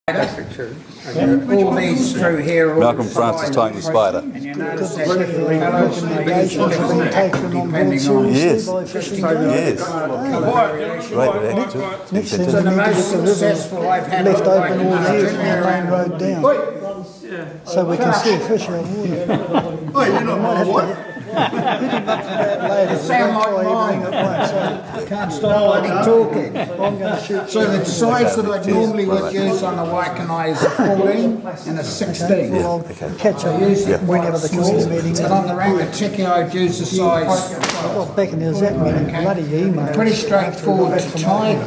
All these through here are all Malcolm Francis taking the spider. and you notice there's different colours depending on Yes. fishing. Yes. Next thing So we the need to most get the river successful I've had left on open all year from the main road down, so we can still fish our water. Later, sound like mine. Can't stop bloody talking. I'm going to shoot. So the size that I normally would use on the Waikanae is a 14 and a 16. I'll catch up whenever the committee meeting. And on the Rangatiki I'd use the size, Well, back in the ZAC meeting, bloody email. pretty straightforward to tie.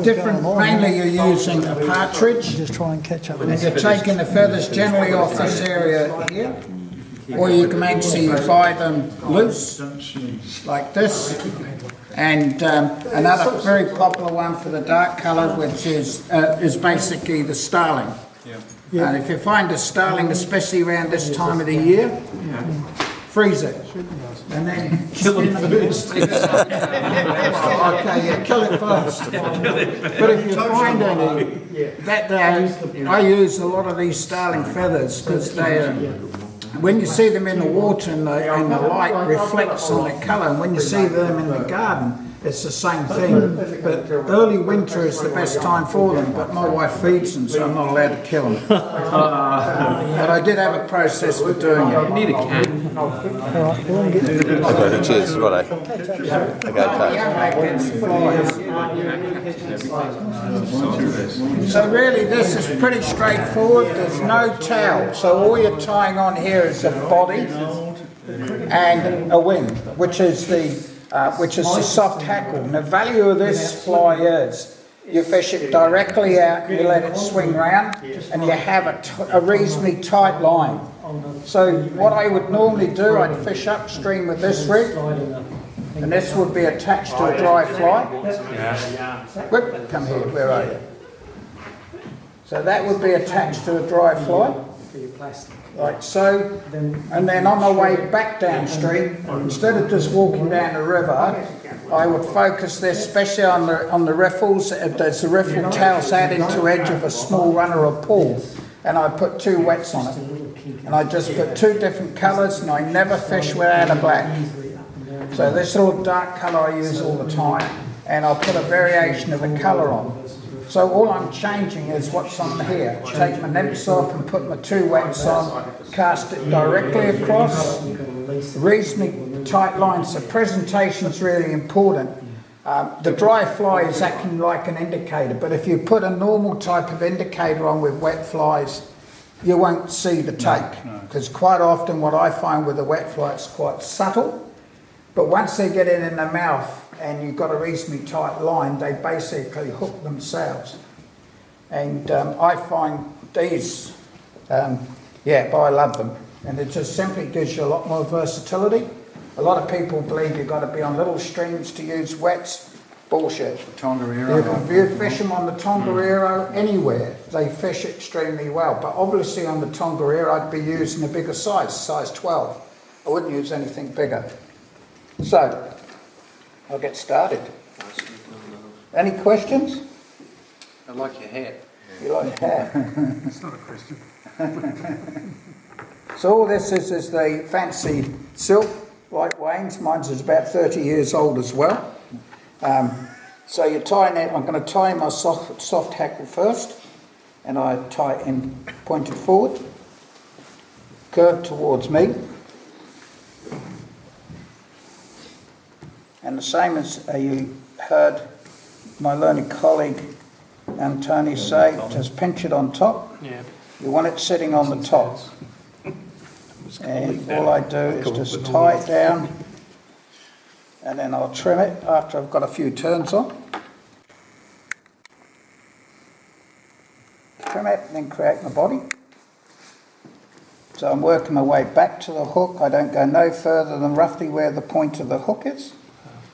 Different, mainly you're using a partridge. Just try and catch up. And you're taking the feathers generally off this area here, or you can actually buy them loose, like this. And another very popular one for the dark colour, which is basically the starling. And if you find a starling, especially around this time of the year, freeze it. And then kill it first. Okay, yeah, kill it first. But if you find any, that day, I use a lot of these starling feathers because they when you see them in the water and the light reflects on the colour, and when you see them in the garden, it's the same thing. But early winter is the best time for them, but my wife feeds them, so I'm not allowed to kill them. But I did have a process for doing it. You need a can. Okay, cheers, right. So really this is pretty straightforward. There's no tail, so all you're tying on here is a body and a wing, which is the soft hackle. And the value of this fly is you fish it directly out, you let it swing round, and you have a reasonably tight line. So what I would normally do, I'd fish upstream with this rig, and this would be attached to a dry fly. Whip, come here, where are you? So that would be attached to a dry fly, like so. And then on my way back downstream, instead of just walking down the river, I would focus this, especially on the riffles. There's the riffle tails added to edge of a small runner or pool, and I put 2 wets on it. And I just put 2 different colours, and I never fish without a black. So this little dark colour I use all the time, and I'll put a variation of a colour on. So all I'm changing is what's on here. Take my nymphs off and put my 2 wets on, cast it directly across, reasonably tight lines. So presentation is really important. The dry fly is acting like an indicator, but if you put a normal type of indicator on with wet flies, you won't see the take. Because quite often what I find with the wet fly, it's quite subtle, but once they get in the mouth and you've got a reasonably tight line, they basically hook themselves. And I find these, but I love them. And it just simply gives you a lot more versatility. A lot of people believe you've got to be on little streams to use wets. Bullshit. Tongariro. You can fish them on the Tongariro anywhere. They fish extremely well. But obviously on the Tongariro I'd be using a bigger size 12. I wouldn't use anything bigger. So, I'll get started. Any questions? I like your hat. You like the hat? That's not a question. So all this is the fancy silk, like Wayne's. Mine's is about 30 years old as well. So you're tying it. I'm going to tie my soft hackle first, and I tie it in pointed forward, curved towards me. And the same as you heard my learned colleague Tony say, just pinch it on top. Yeah. You want it sitting on the top. And all I do is just tie it down, and then I'll trim it after I've got a few turns on. Trim it and then create my body. So I'm working my way back to the hook. I don't go no further than roughly where the point of the hook is.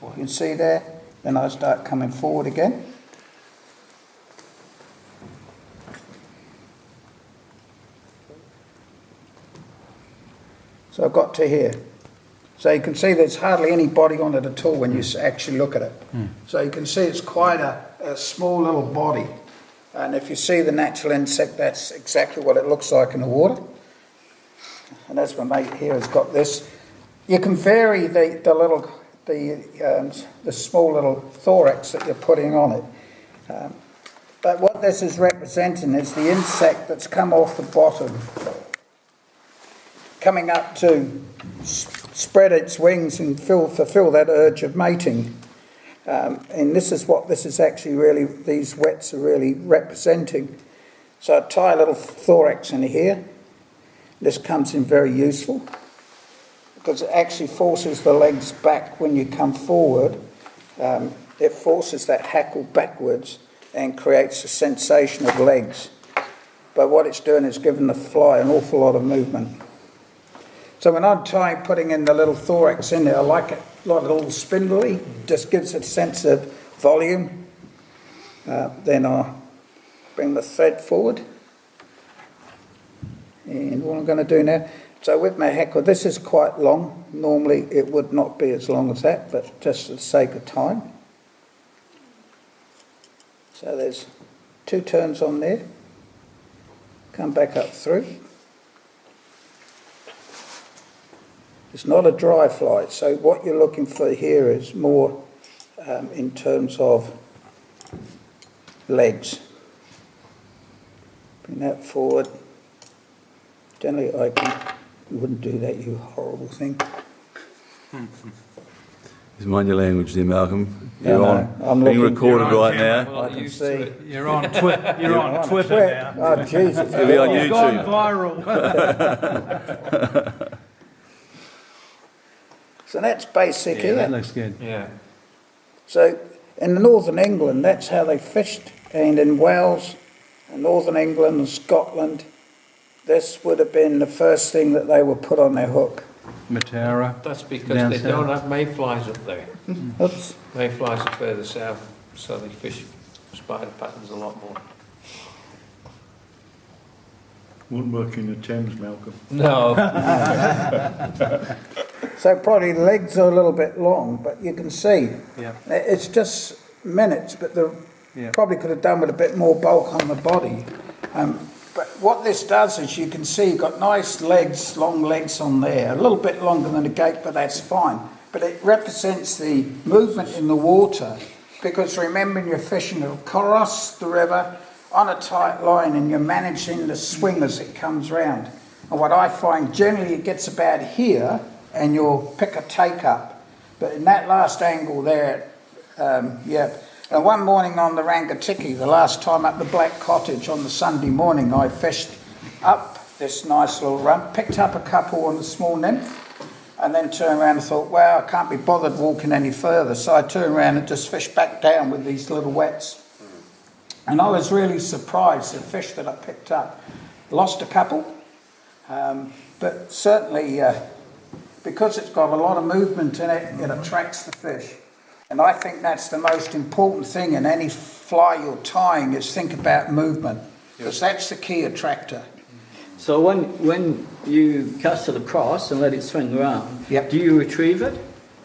You can see there. Then I start coming forward again. So I've got to here. So you can see there's hardly any body on it at all when you actually look at it. So you can see it's quite a small little body. And if you see the natural insect, that's exactly what it looks like in the water. And as my mate here has got this, you can vary the small little thorax that you're putting on it. But what this is representing is the insect that's come off the bottom, coming up to spread its wings and fulfill that urge of mating. And this is what this is actually really, these wets are really representing. So I tie a little thorax in here. This comes in very useful because it actually forces the legs back when you come forward. It forces that hackle backwards and creates a sensation of legs. But what it's doing is giving the fly an awful lot of movement. So when I'm putting in the little thorax in there, I like it a little spindly, just gives it a sense of volume. Then I'll bring the thread forward. And what I'm going to do now, so with my hackle, this is quite long. Normally it would not be as long as that, but just for the sake of time. So there's 2 turns on there. Come back up through. It's not a dry fly, so what you're looking for here is more in terms of legs. Bring that forward. Generally, you wouldn't do that, you horrible thing. Just mind your language there, Malcolm. No, You're no, on. I'm Being looking- recorded right camera. now. Well, I can used see. to it. You're on Twitter. You're on Twitter now. Oh, Jesus. It'll be on You've gone YouTube. viral. So that's basic Yeah, here. that looks good. Yeah. So in northern England, that's how they fished. And in Wales, and northern England and Scotland, this would have been the first thing that they would put on their hook. Matera. That's because Down they south. don't have mayflies up there. Oops. Mayflies are further south, so they fish spider patterns a lot more. Wouldn't work in the Thames, Malcolm. No. So probably the legs are a little bit long, but you can see Yeah. it's just minutes, but the Yeah. probably could have done with a bit more bulk on the body. But what this does is you can see you've got nice legs, long legs on there, a little bit longer than a gate, but that's fine. But it represents the movement in the water, because remember you're fishing across the river on a tight line and you're managing the swing as it comes round. And what I find generally it gets about here and you'll pick a take up. But in that last angle there, And one morning on the Rangatiki, the last time at the Black Cottage on the Sunday morning, I fished up this nice little run, picked up a couple on the small nymph, and then turned around and thought, wow, I can't be bothered walking any further. So I turned around and just fished back down with these little wets. And I was really surprised, the fish that I picked up. Lost a couple, but certainly because it's got a lot of movement in it, it attracts the fish. And I think that's the most important thing in any fly you're tying is think about movement, because that's the key attractor. So when you cast it across and let it swing around, Yep. do you retrieve it?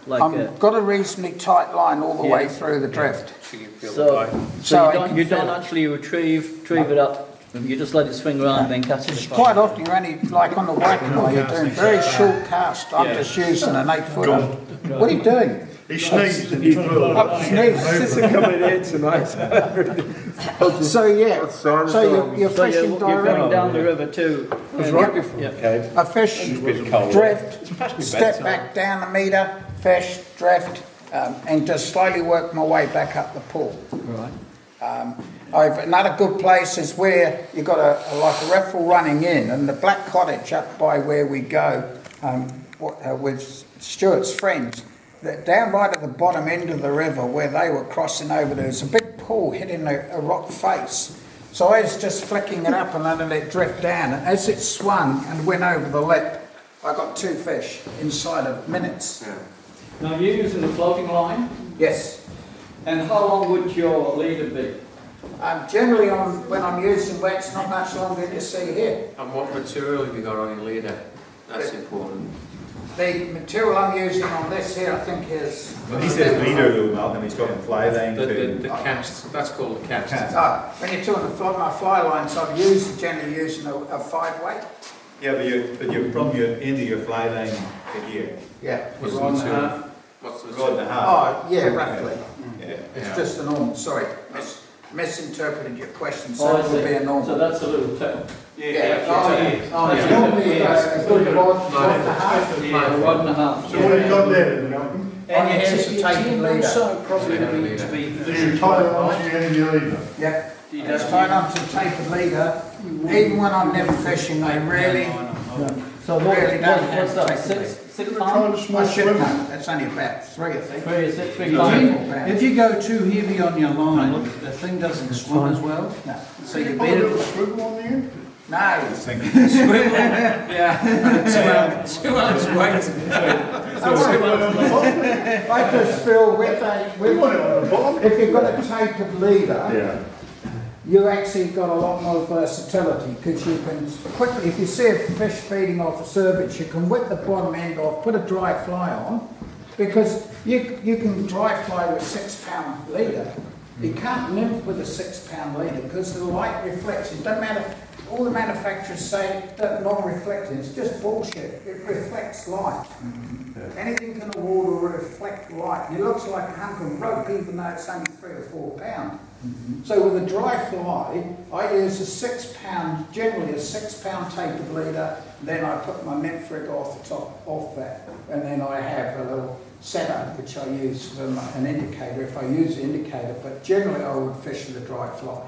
I've got a reasonably tight line all the way Yeah. through the drift. So you feel the So, bite. So so I you don't, can you feel don't it. actually retrieve it up. You just let it swing around and then cast it across. Quite often you're only, like on the Waikanaw, you're doing very short cast. I'm Yeah. just using an 8-footer. What are you doing? He sneezed and he flew. Sneeze. coming here tonight. So yeah, so you're So fishing you're going direct. down the river too. It's right before. Yeah. Okay. I fish, drift, step back down a metre, fish, drift, and just slowly work my way back up the pool. Right. Another good place is where you've got like a riffle running in, and the Black Cottage up by where we go with Stuart's friends. Down right at the bottom end of the river where they were crossing over, there's a big pool hitting a rock face. So I was just flicking it up and letting it drift down, and as it swung and went over the lip, I got 2 fish inside of minutes. Now you're using the floating line, Yes. and how long would your leader be? Generally, when I'm using wets, not much longer than you see here. And what material have you got on your leader? That's important. the material I'm using on this here, I think is. When he says leader though, Malcolm, he's talking fly line The too. cast, that's called the cast. When you're talking my fly lines, I'm generally using a 5-weight. Yeah, but you're from your end of your fly line to here. Yeah. What's the Rod and a material? half. What's the Rod and a half. Oh, yeah, roughly. Yeah. It's just a normal, sorry, misinterpreted your question, Oh, so I it would be a see. normal. So that's a little tail. Yeah, Yeah. normally a good rod and a half. A rod and a half. So what have you got there, Malcolm? On here's the tapered leader. Probably to be So you tie it onto your end of your leader. Yep, it's tied onto the tapered leader. Even when I'm never fishing, they really, So really don't have what's that, tapered leader. six Trying pounds? to I small should swim. know, that's only about 3, I think. 3 Yeah. pounds. If you go too heavy on your line, the thing doesn't swim as well. No. So you Oh, a better little swivel on the end? No, Yeah. 2 ounce weight. I just feel We want it on the bottom. if you've got a tapered leader, Yeah. you actually got a lot more versatility because you can quickly, if you see a fish feeding off a cervix, you can whip the bottom end off, put a dry fly on, because you can dry fly with 6-pound leader. You can't nymph with a 6-pound leader because the light reflects. It doesn't matter. All the manufacturers say that non-reflecting. It's just bullshit. It reflects light. Anything in the water will reflect light. It looks like a hunk of rope, even though it's only 3 or 4 pounds. So with a dry fly, I use a 6-pound, generally a 6-pound tapered leader. Then I put my nymph rig off the top, off that, and then I have a little setup which I use for an indicator if I use the indicator. But generally, I would fish with a dry fly.